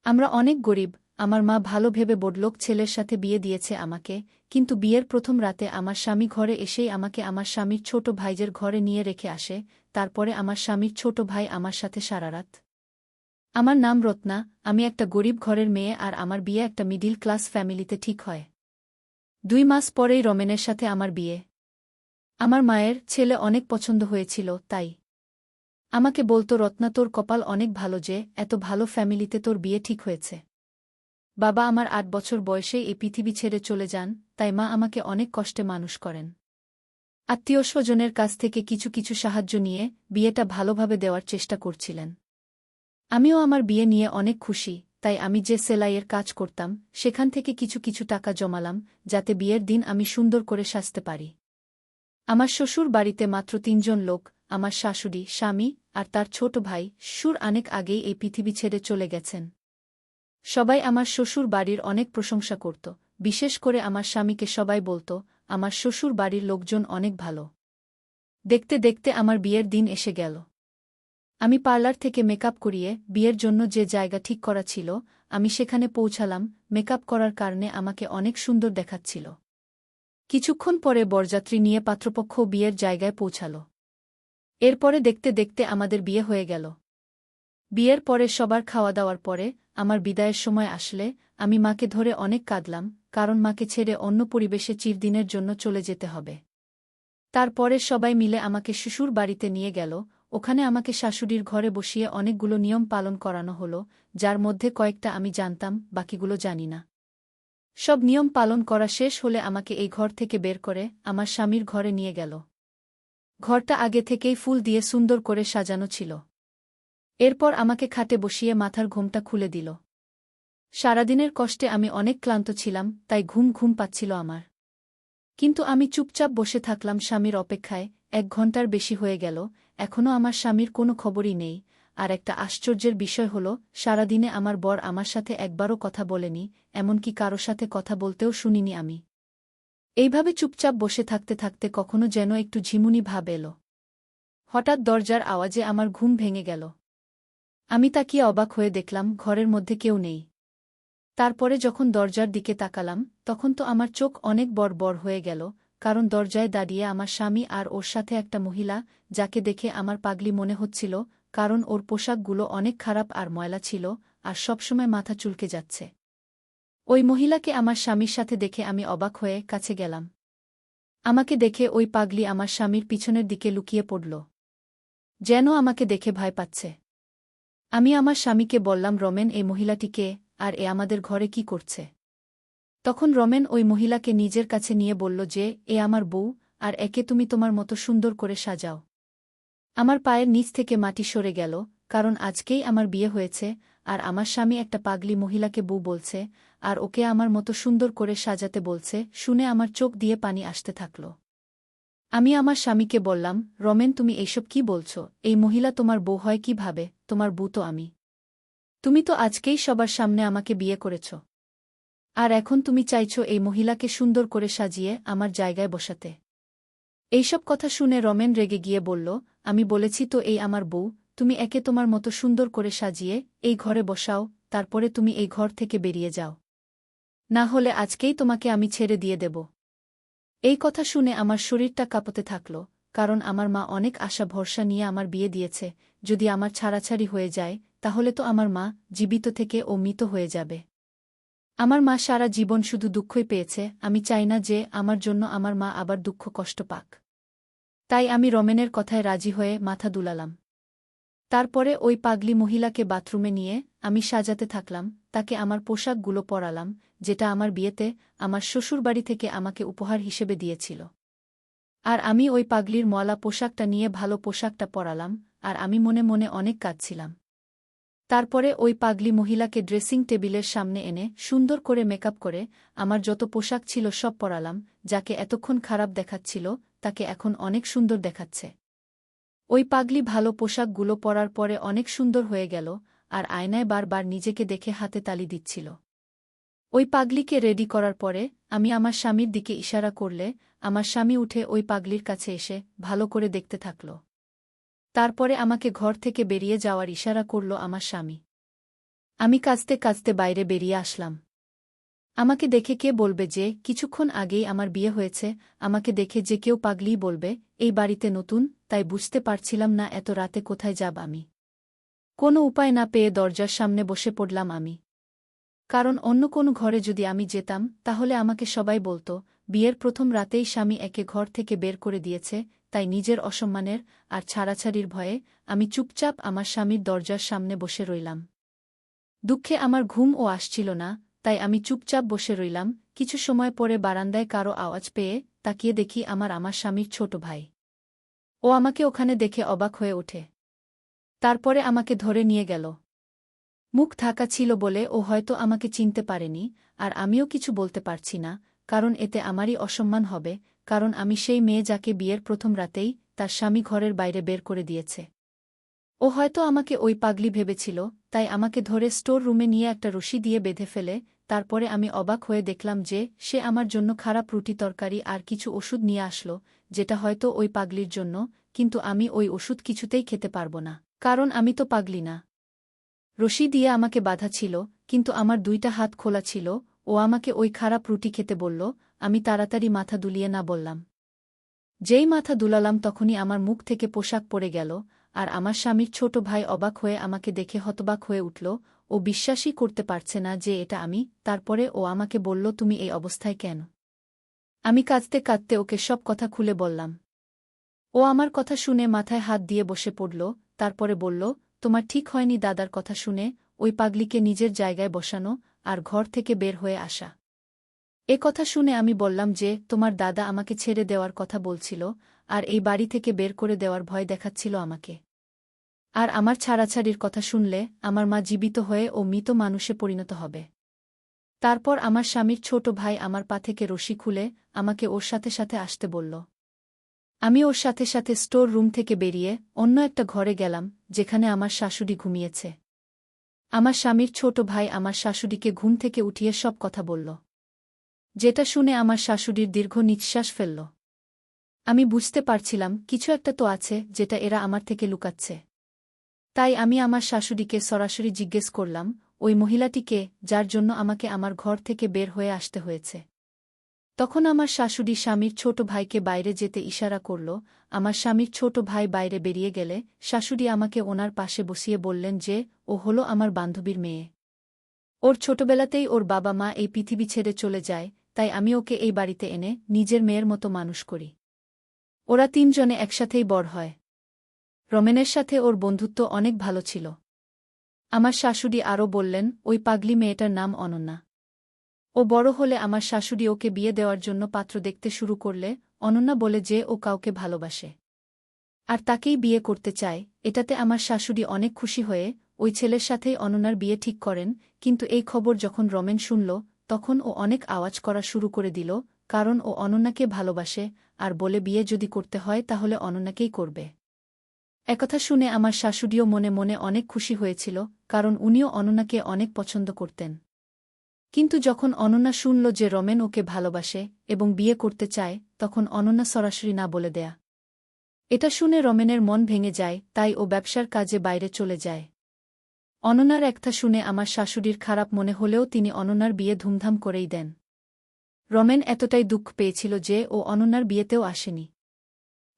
আমরা অনেক গরিব। আমার মা ভালো ভেবে বড়লোক ছেলের সাথে বিয়ে দিয়েছে আমাকে, কিন্তু বিয়ের প্রথম রাতে আমার স্বামী ঘরে এসেই আমাকে আমার স্বামীর ছোট ভাইজের ঘরে নিয়ে রেখে আসে। তারপরে আমার স্বামীর ছোট ভাই আমার সাথে সারারাত। আমার নাম রত্না, আমি একটা গরিব ঘরের মেয়ে আর আমার বিয়ে একটা মিডিল ক্লাস ফ্যামিলিতে ঠিক হয়। 2 মাস পরেই রমেনের সাথে আমার বিয়ে। আমার মায়ের ছেলে অনেক পছন্দ হয়েছিল, তাই আমাকে বলতো, রত্না, তোর কপাল অনেক ভালো যে এত ভালো ফ্যামিলিতে তোর বিয়ে ঠিক হয়েছে। বাবা আমার 8 বছর বয়সেই এই পৃথিবী ছেড়ে চলে যান, তাই মা আমাকে অনেক কষ্টে মানুষ করেন। আত্মীয়স্বজনের কাছ থেকে কিছু কিছু সাহায্য নিয়ে বিয়েটা ভালোভাবে দেওয়ার চেষ্টা করছিলেন। আমিও আমার বিয়ে নিয়ে অনেক খুশি, তাই আমি যে সেলাইয়ের কাজ করতাম সেখান থেকে কিছু কিছু টাকা জমালাম, যাতে বিয়ের দিন আমি সুন্দর করে সাজতে পারি। আমার শ্বশুর বাড়িতে মাত্র 3 জন লোক, আমার শাশুড়ি, স্বামী আর তার ছোট ভাই। শ্বশুর অনেক আগেই এই পৃথিবী ছেড়ে চলে গেছেন। সবাই আমার শ্বশুর বাড়ির অনেক প্রশংসা করত, বিশেষ করে আমার স্বামীকে সবাই বলত, আমার শ্বশুর বাড়ির লোকজন অনেক ভালো। দেখতে দেখতে আমার বিয়ের দিন এসে গেল। আমি পার্লার থেকে মেকআপ করিয়ে বিয়ের জন্য যে জায়গা ঠিক করা ছিল আমি সেখানে পৌঁছালাম। মেকআপ করার কারণে আমাকে অনেক সুন্দর দেখাচ্ছিল। কিছুক্ষণ পরে বরযাত্রী নিয়ে পাত্রপক্ষ বিয়ের জায়গায় পৌঁছাল। এরপরে দেখতে দেখতে আমাদের বিয়ে হয়ে গেল। বিয়ের পরে সবার খাওয়া দাওয়ার পরে আমার বিদায়ের সময় আসলে আমি মাকে ধরে অনেক কাঁদলাম, কারণ মাকে ছেড়ে অন্য পরিবেশে চিরদিনের জন্য চলে যেতে হবে। তারপরে সবাই মিলে আমাকে শ্বশুর বাড়িতে নিয়ে গেল। ওখানে আমাকে শাশুড়ির ঘরে বসিয়ে অনেকগুলো নিয়ম পালন করানো হলো, যার মধ্যে কয়েকটা আমি জানতাম, বাকিগুলো জানি না। সব নিয়ম পালন করা শেষ হলে আমাকে এই ঘর থেকে বের করে আমার স্বামীর ঘরে নিয়ে গেল। ঘরটা আগে থেকেই ফুল দিয়ে সুন্দর করে সাজানো ছিল। এরপর আমাকে খাটে বসিয়ে মাথার ঘুমটা খুলে দিল। সারাদিনের কষ্টে আমি অনেক ক্লান্ত ছিলাম, তাই ঘুম ঘুম পাচ্ছিল আমার। কিন্তু আমি চুপচাপ বসে থাকলাম স্বামীর অপেক্ষায়। 1 ঘণ্টার বেশি হয়ে গেল, এখনও আমার স্বামীর কোনো খবরই নেই। আর একটা আশ্চর্যের বিষয় হল, সারাদিনে আমার বর আমার সাথে একবারও কথা বলেনি, এমনকি কারো সাথে কথা বলতেও শুনিনি আমি। এইভাবে চুপচাপ বসে থাকতে থাকতে কখনো যেন একটু ঝিমুনি ভাব এল। হঠাৎ দরজার আওয়াজে আমার ঘুম ভেঙে গেল। আমি তাকিয়ে অবাক হয়ে দেখলাম ঘরের মধ্যে কেউ নেই। তারপরে যখন দরজার দিকে তাকালাম তখন তো আমার চোখ অনেক বড় বড় হয়ে গেল, কারণ দরজায় দাঁড়িয়ে আমার স্বামী আর ওর সাথে একটা মহিলা, যাকে দেখে আমার পাগলি মনে হচ্ছিল, কারণ ওর পোশাকগুলো অনেক খারাপ আর ময়লা ছিল, আর সবসময় মাথা চুলকে যাচ্ছে। ওই মহিলাকে আমার স্বামীর সাথে দেখে আমি অবাক হয়ে কাছে গেলাম। আমাকে দেখে ওই পাগলি আমার স্বামীর পিছনের দিকে লুকিয়ে পড়ল, যেন আমাকে দেখে ভয় পাচ্ছে। আমি আমার স্বামীকে বললাম, রমেন, এই মহিলাটি কে, আর এ আমাদের ঘরে কি করছে? তখন রমেন ওই মহিলাকে নিজের কাছে নিয়ে বলল যে, এ আমার বউ, আর একে তুমি তোমার মতো সুন্দর করে সাজাও। আমার পায়ের নিচ থেকে মাটি সরে গেল, কারণ আজকেই আমার বিয়ে হয়েছে, আর আমার স্বামী একটা পাগলি মহিলাকে বউ বলছে, আর ওকে আমার মতো সুন্দর করে সাজাতে বলছে। শুনে আমার চোখ দিয়ে পানি আসতে থাকল। আমি আমার স্বামীকে বললাম, রমেন, তুমি এইসব কি বলছ? এই মহিলা তোমার বউ হয় কিভাবে? তোমার বউ তো আমি। তুমি তো আজকেই সবার সামনে আমাকে বিয়ে করেছ, আর এখন তুমি চাইছ এই মহিলাকে সুন্দর করে সাজিয়ে আমার জায়গায় বসাতে। এইসব কথা শুনে রমেন রেগে গিয়ে বলল, আমি বলেছি তো এই আমার বউ, তুমি একে তোমার মতো সুন্দর করে সাজিয়ে এই ঘরে বসাও, তারপরে তুমি এই ঘর থেকে বেরিয়ে যাও। না হলে আজকেই তোমাকে আমি ছেড়ে দিয়ে দেব। এই কথা শুনে আমার শরীরটা কাঁপতে থাকল, কারণ আমার মা অনেক আশা ভরসা নিয়ে আমার বিয়ে দিয়েছে। যদি আমার ছাড়াছাড়ি হয়ে যায় তাহলে তো আমার মা জীবিত থেকে ও মৃত হয়ে যাবে। আমার মা সারা জীবন শুধু দুঃখই পেয়েছে, আমি চাই না যে আমার জন্য আমার মা আবার দুঃখ কষ্ট পাক। তাই আমি রমেনের কথায় রাজি হয়ে মাথা দুলালাম। তারপরে ওই পাগলি মহিলাকে বাথরুমে নিয়ে আমি সাজাতে থাকলাম, তাকে আমার পোশাকগুলো পরালাম, যেটা আমার বিয়েতে আমার শ্বশুরবাড়ি থেকে আমাকে উপহার হিসেবে দিয়েছিল। আর আমি ওই পাগলির ময়লা পোশাকটা নিয়ে ভালো পোশাকটা পরালাম, আর আমি মনে মনে অনেক কাঁদছিলাম। তারপরে ওই পাগলি মহিলাকে ড্রেসিং টেবিলের সামনে এনে সুন্দর করে মেকআপ করে আমার যত পোশাক ছিল সব পরালাম। যাকে এতক্ষণ খারাপ দেখাচ্ছিল তাকে এখন অনেক সুন্দর দেখাচ্ছে। ওই পাগলি ভালো পোশাকগুলো পরার পরে অনেক সুন্দর হয়ে গেল, আর আয়নায় বারবার নিজেকে দেখে হাতে তালি দিচ্ছিল। ওই পাগলিকে রেডি করার পরে আমি আমার স্বামীর দিকে ইশারা করলে আমার স্বামী উঠে ওই পাগলির কাছে এসে ভালো করে দেখতে থাকল। তারপরে আমাকে ঘর থেকে বেরিয়ে যাওয়ার ইশারা করল আমার স্বামী। আমি কাঁদতে কাঁদতে বাইরে বেরিয়ে আসলাম। আমাকে দেখে কে বলবে যে কিছুক্ষণ আগেই আমার বিয়ে হয়েছে, আমাকে দেখে যে কেউ পাগলিই বলবে, এই বাড়িতে নতুন, তাই বুঝতে পারছিলাম না এত রাতে কোথায় যাব আমি। কোনো উপায় না পেয়ে দরজার সামনে বসে পড়লাম আমি। কারণ অন্য কোনো ঘরে যদি আমি যেতাম তাহলে আমাকে সবাই বলতো, বিয়ের প্রথম রাতেই স্বামী একে ঘর থেকে বের করে দিয়েছে, তাই নিজের অসম্মানের আর ছাড়াছাড়ির ভয়ে আমি চুপচাপ আমার স্বামীর দরজার সামনে বসে রইলাম। দুঃখে আমার ঘুমও আসছিল না, তাই আমি চুপচাপ বসে রইলাম। কিছু সময় পরে বারান্দায় কারো আওয়াজ পেয়ে তাকিয়ে দেখি আমার স্বামীর ছোট ভাই। ও আমাকে ওখানে দেখে অবাক হয়ে ওঠে। তারপরে আমাকে ধরে নিয়ে গেল। মুখ ঢাকা ছিল বলে ও হয়তো আমাকে চিনতে পারেনি, আর আমিও কিছু বলতে পারছি না, কারণ এতে আমারই অসম্মান হবে, কারণ আমি সেই মেয়ে যাকে বিয়ের প্রথম রাতেই তার স্বামী ঘরের বাইরে বের করে দিয়েছে। ও হয়তো আমাকে ওই পাগলি ভেবেছিল, তাই আমাকে ধরে স্টোর রুমে নিয়ে একটা রশি দিয়ে বেঁধে ফেলে। তারপরে আমি অবাক হয়ে দেখলাম যে সে আমার জন্য খারাপ রুটি তরকারি আর কিছু ওষুধ নিয়ে আসলো, যেটা হয়তো ওই পাগলির জন্য, কিন্তু আমি ওই ওষুধ কিছুতেই খেতে পারব না, কারণ আমি তো পাগলি না। রশি দিয়ে আমাকে বাঁধা ছিল, কিন্তু আমার দুইটা হাত খোলা ছিল। ও আমাকে ওই খারাপ রুটি খেতে বলল, আমি তাড়াতাড়ি মাথা দুলিয়ে না বললাম। যেই মাথা দুলালাম তখনই আমার মুখ থেকে পোশাক পড়ে গেল, আর আমার স্বামীর ছোট ভাই অবাক হয়ে আমাকে দেখে হতবাক হয়ে উঠল। ও বিশ্বাসই করতে পারছে না যে এটা আমি। তারপরে ও আমাকে বলল, তুমি এই অবস্থায় কেন? আমি কাঁদতে কাঁদতে ওকে সব কথা খুলে বললাম। ও আমার কথা শুনে মাথায় হাত দিয়ে বসে পড়ল, তারপরে বলল, তোমার ঠিক হয়নি দাদার কথা শুনে ওই পাগলিকে নিজের জায়গায় বসানো আর ঘর থেকে বের হয়ে আসা। এ কথা শুনে আমি বললাম যে তোমার দাদা আমাকে ছেড়ে দেওয়ার কথা বলছিল, আর এই বাড়ি থেকে বের করে দেওয়ার ভয় দেখাচ্ছিল আমাকে। আর আমার ছাড়াছাড়ির কথা শুনলে আমার মা জীবিত হয়ে ও মৃত মানুষে পরিণত হবে। তারপর আমার স্বামীর ছোট ভাই আমার পা থেকে রশি খুলে আমাকে ওর সাথে সাথে আসতে বলল। আমি ওর সাথে সাথে স্টোর রুম থেকে বেরিয়ে অন্য একটা ঘরে গেলাম, যেখানে আমার শাশুড়ি ঘুমিয়েছে। আমার স্বামীর ছোট ভাই আমার শাশুড়িকে ঘুম থেকে উঠিয়ে সব কথা বলল, যেটা শুনে আমার শাশুড়ির দীর্ঘ নিঃশ্বাস ফেলল। আমি বুঝতে পারছিলাম কিছু একটা তো আছে যেটা এরা আমার থেকে লুকাচ্ছে। তাই আমি আমার শাশুড়িকে সরাসরি জিজ্ঞেস করলাম, ওই মহিলাটিকে যার জন্য আমাকে আমার ঘর থেকে বের হয়ে আসতে হয়েছে। তখন আমার শাশুড়ি স্বামীর ছোট ভাইকে বাইরে যেতে ইশারা করল। আমার স্বামীর ছোট ভাই বাইরে বেরিয়ে গেলে শাশুড়ি আমাকে ওনার পাশে বসিয়ে বললেন যে ও হলো আমার বান্ধবীর মেয়ে। ওর ছোটবেলাতেই ওর বাবা মা এই পৃথিবী ছেড়ে চলে যায়, তাই আমি ওকে এই বাড়িতে এনে নিজের মেয়ের মতো মানুষ করি। ওরা তিনজনে একসাথেই বড় হয়। রমেনের সাথে ওর বন্ধুত্ব অনেক ভালো ছিল। আমার শাশুড়ি আরও বললেন, ওই পাগলি মেয়েটার নাম অনন্যা। ও বড় হলে আমার শাশুড়ি ওকে বিয়ে দেওয়ার জন্য পাত্র দেখতে শুরু করলে অনন্যা বলে যে ও কাউকে ভালোবাসে আর তাকেই বিয়ে করতে চায়। এটাতে আমার শাশুড়ি অনেক খুশি হয়ে ওই ছেলের সাথেই অনন্যার বিয়ে ঠিক করেন। কিন্তু এই খবর যখন রমেন শুনল তখন ও অনেক আওয়াজ করা শুরু করে দিল, কারণ ও অনন্যাকে ভালোবাসে আর বলে বিয়ে যদি করতে হয় তাহলে অনন্যাকেই করবে। একথা শুনে আমার শাশুড়িও মনে মনে অনেক খুশি হয়েছিল, কারণ উনিও অনন্যাকে অনেক পছন্দ করতেন। কিন্তু যখন অনন্যা শুনল যে রমেন ওকে ভালোবাসে এবং বিয়ে করতে চায়, তখন অনন্যা সরাসরি না বলে দেয়া। এটা শুনে রমেনের মন ভেঙে যায়, তাই ও ব্যবসার কাজে বাইরে চলে যায়। অনন্যার একটা শুনে আমার শাশুড়ির খারাপ মনে হলেও তিনি অনন্যার বিয়ে ধুমধাম করেই দেন। রমেন এতটাই দুঃখ পেয়েছিল যে ও অনন্যার বিয়েতেও আসেনি।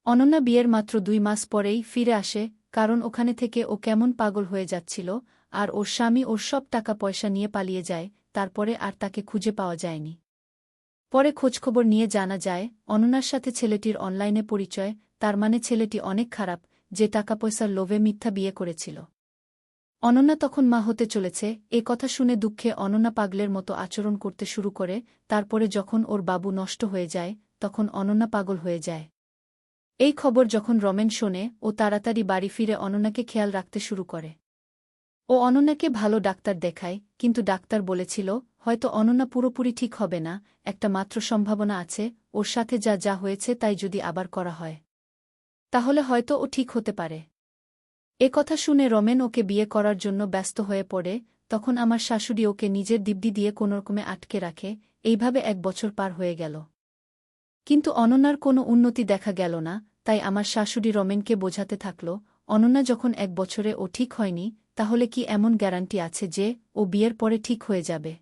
অনন্যা বিয়ের মাত্র 2 মাস পরেই ফিরে আসে, কারণ ওখানে থেকে ও কেমন পাগল হয়ে যাচ্ছিল, আর ওর স্বামী ওর সব টাকা পয়সা নিয়ে পালিয়ে যায়। তারপরে আর তাকে খুঁজে পাওয়া যায়নি। পরে খোঁজখবর নিয়ে জানা যায় অনন্যার সাথে ছেলেটির অনলাইনে পরিচয়, তার মানে ছেলেটি অনেক খারাপ, যে টাকা পয়সার লোভে মিথ্যা বিয়ে করেছিল। অনন্যা তখন মা হতে চলেছে। এ কথা শুনে দুঃখে অনন্যা পাগলের মতো আচরণ করতে শুরু করে। তারপরে যখন ওর বাবু নষ্ট হয়ে যায় তখন অনন্যা পাগল হয়ে যায়। এই খবর যখন রমেন শোনে ও তাড়াতাড়ি বাড়ি ফিরে অনন্যাকে খেয়াল রাখতে শুরু করে। ও অনন্যাকে ভালো ডাক্তার দেখায়, কিন্তু ডাক্তার বলেছিল হয়তো অনন্যা পুরোপুরি ঠিক হবে না, একটা মাত্র সম্ভাবনা আছে, ওর সাথে যা যা হয়েছে তাই যদি আবার করা হয় তাহলে হয়তো ও ঠিক হতে পারে। এ কথা শুনে রমেন ওকে বিয়ে করার জন্য ব্যস্ত হয়ে পড়ে। তখন আমার শাশুড়ি ওকে নিজের দিব্যি দিয়ে কোনোরকমে আটকে রাখে। এইভাবে 1 বছর পার হয়ে গেল, কিন্তু অনন্যার কোনো উন্নতি দেখা গেল না। তাই আমার শাশুড়ি রমেনকে বোঝাতে থাকল, অনন্যা যখন 1 বছরে ও ঠিক হয়নি তাহলে কি এমন গ্যারান্টি আছে যে ও বিয়ের পরে ঠিক হয়ে যাবে?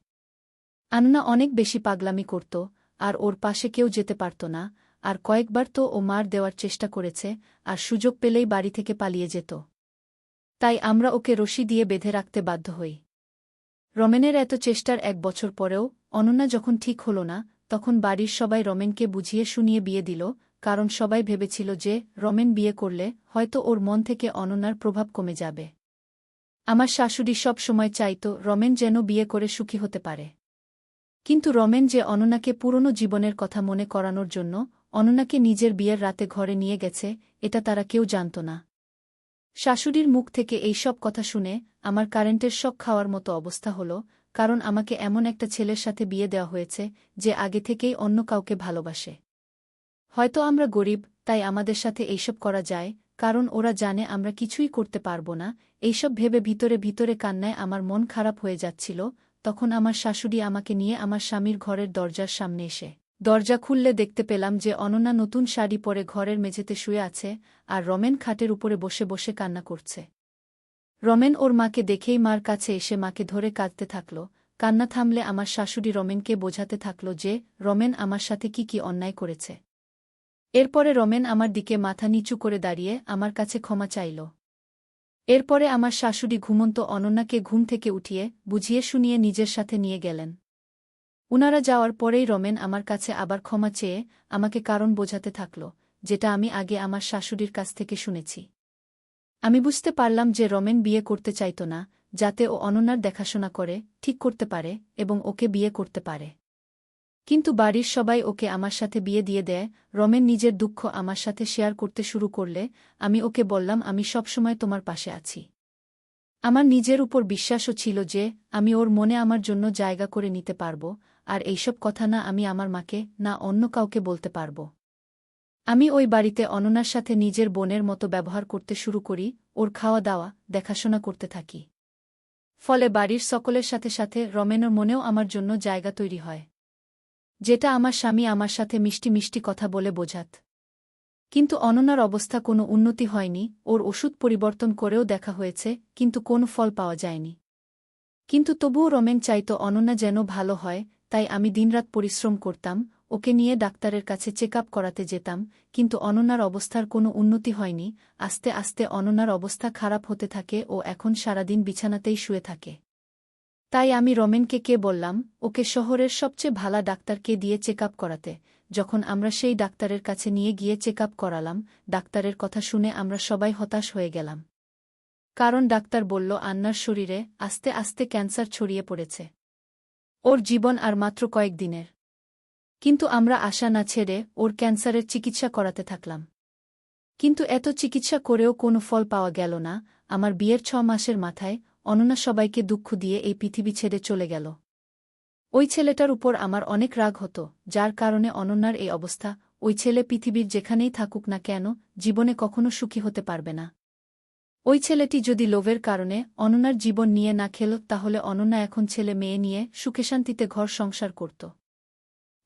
আননা অনেক বেশি পাগলামি করত, আর ওর পাশে কেউ যেতে পারত না, আর কয়েকবার তো ও মার দেওয়ার চেষ্টা করেছে, আর সুযোগ পেলেই বাড়ি থেকে পালিয়ে যেত। তাই আমরা ওকে রশি দিয়ে বেঁধে রাখতে বাধ্য হই। রমেনের এত চেষ্টার 1 বছর পরেও অনন্যা যখন ঠিক হল না, তখন বাড়ির সবাই রমেনকে বুঝিয়ে শুনিয়ে বিয়ে দিল, কারণ সবাই ভেবেছিল যে রমেন বিয়ে করলে হয়তো ওর মন থেকে অনন্যার প্রভাব কমে যাবে। আমার শাশুড়ি সব সময় চাইত রমেন যেন বিয়ে করে সুখী হতে পারে। কিন্তু রমেন যে অনন্যাকে পুরনো জীবনের কথা মনে করানোর জন্য অনন্যাকে নিজের বিয়ের রাতে ঘরে নিয়ে গেছে, এটা তারা কেউ জানত না। শাশুড়ির মুখ থেকে এই সব কথা শুনে আমার কারেন্টের শক খাওয়ার মতো অবস্থা হল, কারণ আমাকে এমন একটা ছেলের সাথে বিয়ে দেওয়া হয়েছে যে আগে থেকেই অন্য কাউকে ভালোবাসে। হয়তো আমরা গরিব, তাই আমাদের সাথে এইসব করা যায়, কারণ ওরা জানে আমরা কিছুই করতে পারব না। এইসব ভেবে ভিতরে ভিতরে কান্নায় আমার মন খারাপ হয়ে যাচ্ছিল। তখন আমার শাশুড়ি আমাকে নিয়ে আমার স্বামীর ঘরের দরজার সামনে এসে দরজা খুললে দেখতে পেলাম যে অনন্যা নতুন শাড়ি পরে ঘরের মেঝেতে শুয়ে আছে, আর রমেন খাটের উপরে বসে বসে কান্না করছে। রমেন ওর মাকে দেখেই মার কাছে এসে মাকে ধরে কাঁদতে থাকল। কান্না থামলে আমার শাশুড়ি রমেনকে বোঝাতে থাকল যে রমেন আমার সাথে কি অন্যায় করেছে। এরপরে রমেন আমার দিকে মাথা নিচু করে দাঁড়িয়ে আমার কাছে ক্ষমা চাইল। এরপরে আমার শাশুড়ি ঘুমন্ত অনন্যাকে ঘুম থেকে উঠিয়ে বুঝিয়ে শুনিয়ে নিজের সাথে নিয়ে গেলেন। উনারা যাওয়ার পরেই রমেন আমার কাছে আবার ক্ষমা চেয়ে আমাকে কারণ বোঝাতে থাকল, যেটা আমি আগে আমার শাশুড়ির কাছ থেকে শুনেছি। আমি বুঝতে পারলাম যে রমেন বিয়ে করতে চাইত না, যাতে ও অনন্যার দেখাশোনা করে, ঠিক করতে পারে এবং ওকে বিয়ে করতে পারে। কিন্তু বাড়ির সবাই ওকে আমার সাথে বিয়ে দিয়ে দেয়। রমেন নিজের দুঃখ আমার সাথে শেয়ার করতে শুরু করলে আমি ওকে বললাম, আমি সবসময় তোমার পাশে আছি। আমার নিজের উপর বিশ্বাসও ছিল যে আমি ওর মনে আমার জন্য জায়গা করে নিতে পারব, আর এইসব কথা না আমি আমার মাকে না অন্য কাউকে বলতে পারব। আমি ওই বাড়িতে অনন্যার সাথে নিজের বোনের মতো ব্যবহার করতে শুরু করি, ওর খাওয়া দাওয়া দেখাশোনা করতে থাকি। ফলে বাড়ির সকলের সাথে সাথে রমেনের মনেও আমার জন্য জায়গা তৈরি হয়, যেটা আমার স্বামী আমার সাথে মিষ্টি মিষ্টি কথা বলে বোঝাত। কিন্তু অনন্যার অবস্থা কোনো উন্নতি হয়নি। ওর ওষুধ পরিবর্তন করেও দেখা হয়েছে, কিন্তু কোনো ফল পাওয়া যায়নি। কিন্তু তবুও রমেন চাইত অনন্যা যেন ভালো হয়, তাই আমি দিনরাত পরিশ্রম করতাম, ওকে নিয়ে ডাক্তারের কাছে চেক আপ করাতে যেতাম, কিন্তু অনন্যার অবস্থার কোনো উন্নতি হয়নি। আস্তে আস্তে অনন্যার অবস্থা খারাপ হতে থাকে, ও এখন সারাদিন বিছানাতেই শুয়ে থাকে। তাই আমি রমেনকে বললাম ওকে শহরের সবচেয়ে ভালো ডাক্তারকে দিয়ে চেক আপ করাতে। যখন আমরা সেই ডাক্তারের কাছে নিয়ে গিয়ে চেক আপ করালাম, ডাক্তারের কথা শুনে আমরা সবাই হতাশ হয়ে গেলাম। কারণ ডাক্তার বলল আন্নার শরীরে আস্তে আস্তে ক্যান্সার ছড়িয়ে পড়েছে, ওর জীবন আর মাত্র কয়েকদিনের। কিন্তু আমরা আশা না ছেড়ে ওর ক্যান্সারের চিকিৎসা করাতে থাকলাম। কিন্তু এত চিকিৎসা করেও কোনো ফল পাওয়া গেল না। আমার বিয়ের 6 মাসের মাথায় অনন্যা সবাইকে দুঃখ দিয়ে এই পৃথিবী ছেড়ে চলে গেল। ওই ছেলেটার উপর আমার অনেক রাগ হতো, যার কারণে অনন্যার এই অবস্থা। ওই ছেলে পৃথিবীর যেখানেই থাকুক না কেন, জীবনে কখনো সুখী হতে পারবে না। ওই ছেলেটি যদি লোভের কারণে অনন্যার জীবন নিয়ে না খেল, তাহলে অনন্যা এখন ছেলে মেয়ে নিয়ে সুখে শান্তিতে ঘর সংসার করত।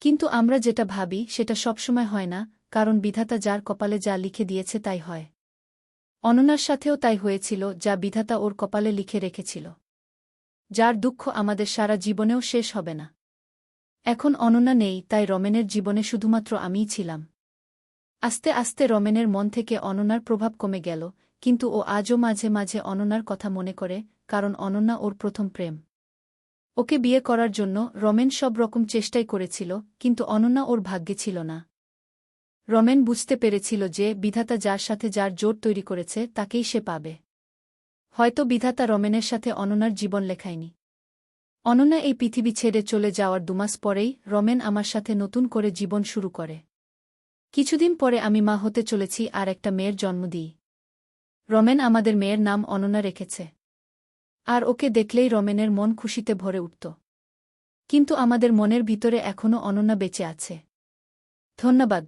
কিন্তু আমরা যেটা ভাবি সেটা সবসময় হয় না, কারণ বিধাতা যার কপালে যা লিখে দিয়েছে তাই হয়। অনন্যার সাথেও তাই হয়েছিল, যা বিধাতা ওর কপালে লিখে রেখেছিল, যার দুঃখ আমাদের সারা জীবনেও শেষ হবে না। এখন অনন্যা নেই, তাই রমেনের জীবনে শুধুমাত্র আমিই ছিলাম। আস্তে আস্তে রমেনের মন থেকে অনন্যার প্রভাব কমে গেল, কিন্তু ও আজও মাঝে মাঝে অনন্যার কথা মনে করে, কারণ অনন্যা ওর প্রথম প্রেম। ওকে বিয়ে করার জন্য রমেন সব রকম চেষ্টাই করেছিল, কিন্তু অনন্যা ওর ভাগ্যে ছিল না। রমেন বুঝতে পেরেছিল যে বিধাতা যার সাথে যার জোট তৈরি করেছে তাকেই সে পাবে। হয়তো বিধাতা রমেনের সাথে অনন্যার জীবন লেখায়নি। অনন্যা এই পৃথিবী ছেড়ে চলে যাওয়ার 2 মাস পরেই রমেন আমার সাথে নতুন করে জীবন শুরু করে। কিছুদিন পরে আমি মা হতে চলেছি আর একটা মেয়ের জন্ম দিই। রমেন আমাদের মেয়ের নাম অনন্যা রেখেছে। আর ওকে দেখলেই রমেনের মন খুশিতে ভরে উঠত। কিন্তু আমাদের মনের ভিতরে এখনও অনন্যা বেঁচে আছে। ধন্যবাদ।